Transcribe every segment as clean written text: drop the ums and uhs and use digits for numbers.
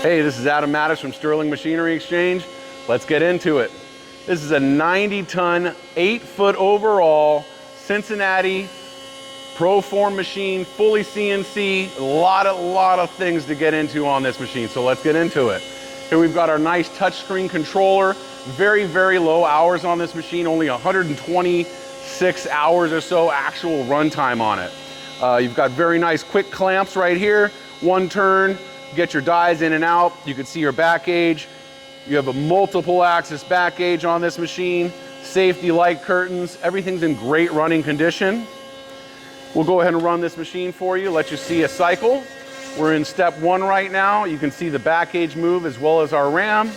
Hey, this is Adam Mattis from Sterling Machinery Exchange. Let's get into it. This is a 90-ton, 8-foot overall Cincinnati Proform machine, fully CNC. A lot of things to get into on this machine, so let's get into it. Here we've got our nice touchscreen controller. Very low hours on this machine, only 126 hours or so actual runtime on it. You've got very nice quick clamps right here. One turn, get your dies in and out. You can see your back gauge. You have a multiple axis back gauge on this machine. Safety light curtains, everything's in great running condition. We'll go ahead and run this machine for you, let you see a cycle. We're in step 1 right now. You can see the back gauge move as well as our ram.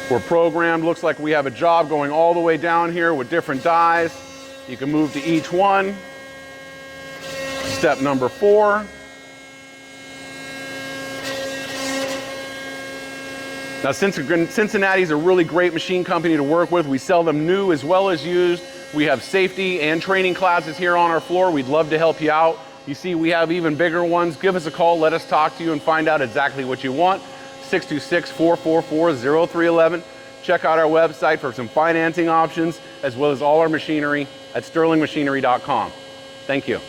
We're programmed, looks like we have a job going all the way down here with different dies. You can move to each one. Step number 4. Now, Cincinnati is a really great machine company to work with. We sell them new as well as used. We have safety and training classes here on our floor. We'd love to help you out. You see, we have even bigger ones. Give us a call, let us talk to you and find out exactly what you want. 626-444-0311. Check out our website for some financing options, as well as all our machinery at sterlingmachinery.com. Thank you.